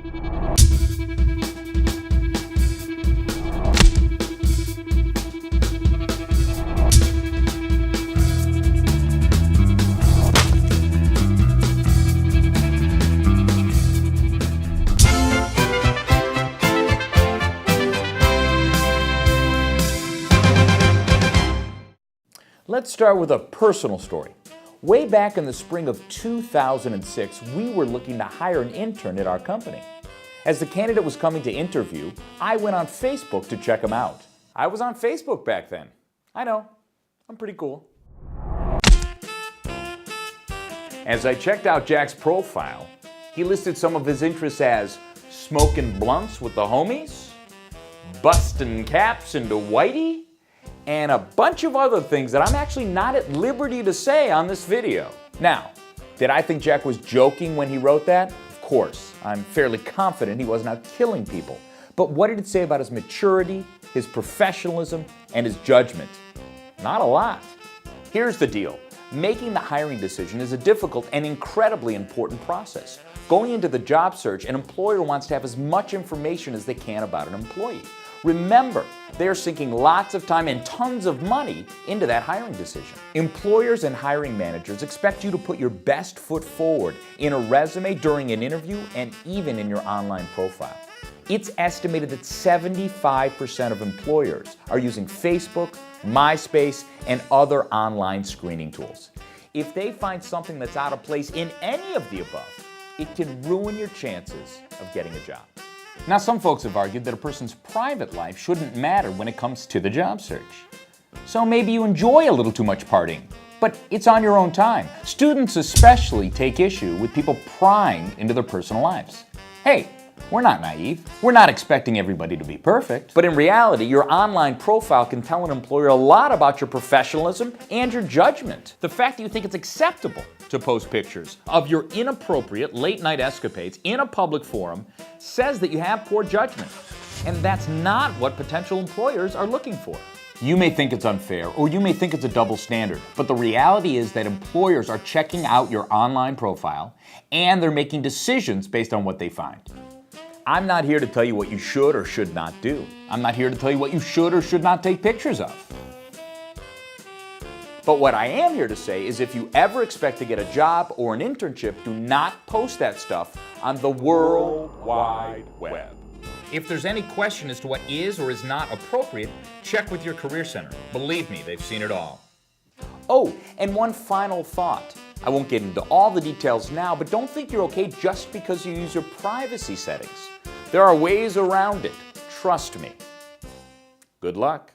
Let's start with a personal story. Way back in the spring of 2006, we were looking to hire an intern at our company. As the candidate was coming to interview, I went on Facebook to check him out. I was on Facebook back then. I know, I'm pretty cool. As I checked out Jack's profile, he listed some of his interests as smoking blunts with the homies, busting caps into whitey, and a bunch of other things that I'm actually not at liberty to say on this video. Now, did I think Jack was joking when he wrote that? Of course. I'm fairly confident he wasn't out killing people. But what did it say about his maturity, his professionalism, and his judgment? Not a lot. Here's the deal. Making the hiring decision is a difficult and incredibly important process. Going into the job search, an employer wants to have as much information as they can about an employee. Remember, they are sinking lots of time and tons of money into that hiring decision. Employers and hiring managers expect you to put your best foot forward in a resume, during an interview, and even in your online profile. It's estimated that 75% of employers are using Facebook, MySpace, and other online screening tools. If they find something that's out of place in any of the above, it can ruin your chances of getting a job. Now, some folks have argued that a person's private life shouldn't matter when it comes to the job search. So maybe you enjoy a little too much partying, but it's on your own time. Students especially take issue with people prying into their personal lives. Hey, we're not naive. We're not expecting everybody to be perfect. But in reality, your online profile can tell an employer a lot about your professionalism and your judgment. The fact that you think it's acceptable to post pictures of your inappropriate late-night escapades in a public forum says that you have poor judgment. And that's not what potential employers are looking for. You may think it's unfair, or you may think it's a double standard, but the reality is that employers are checking out your online profile and they're making decisions based on what they find. I'm not here to tell you what you should or should not do. I'm not here to tell you what you should or should not take pictures of. But what I am here to say is if you ever expect to get a job or an internship, do not post that stuff on the World Wide Web. If there's any question as to what is or is not appropriate, check with your Career Center. Believe me, they've seen it all. Oh, and one final thought. I won't get into all the details now, but don't think you're okay just because you use your privacy settings. There are ways around it. Trust me. Good luck.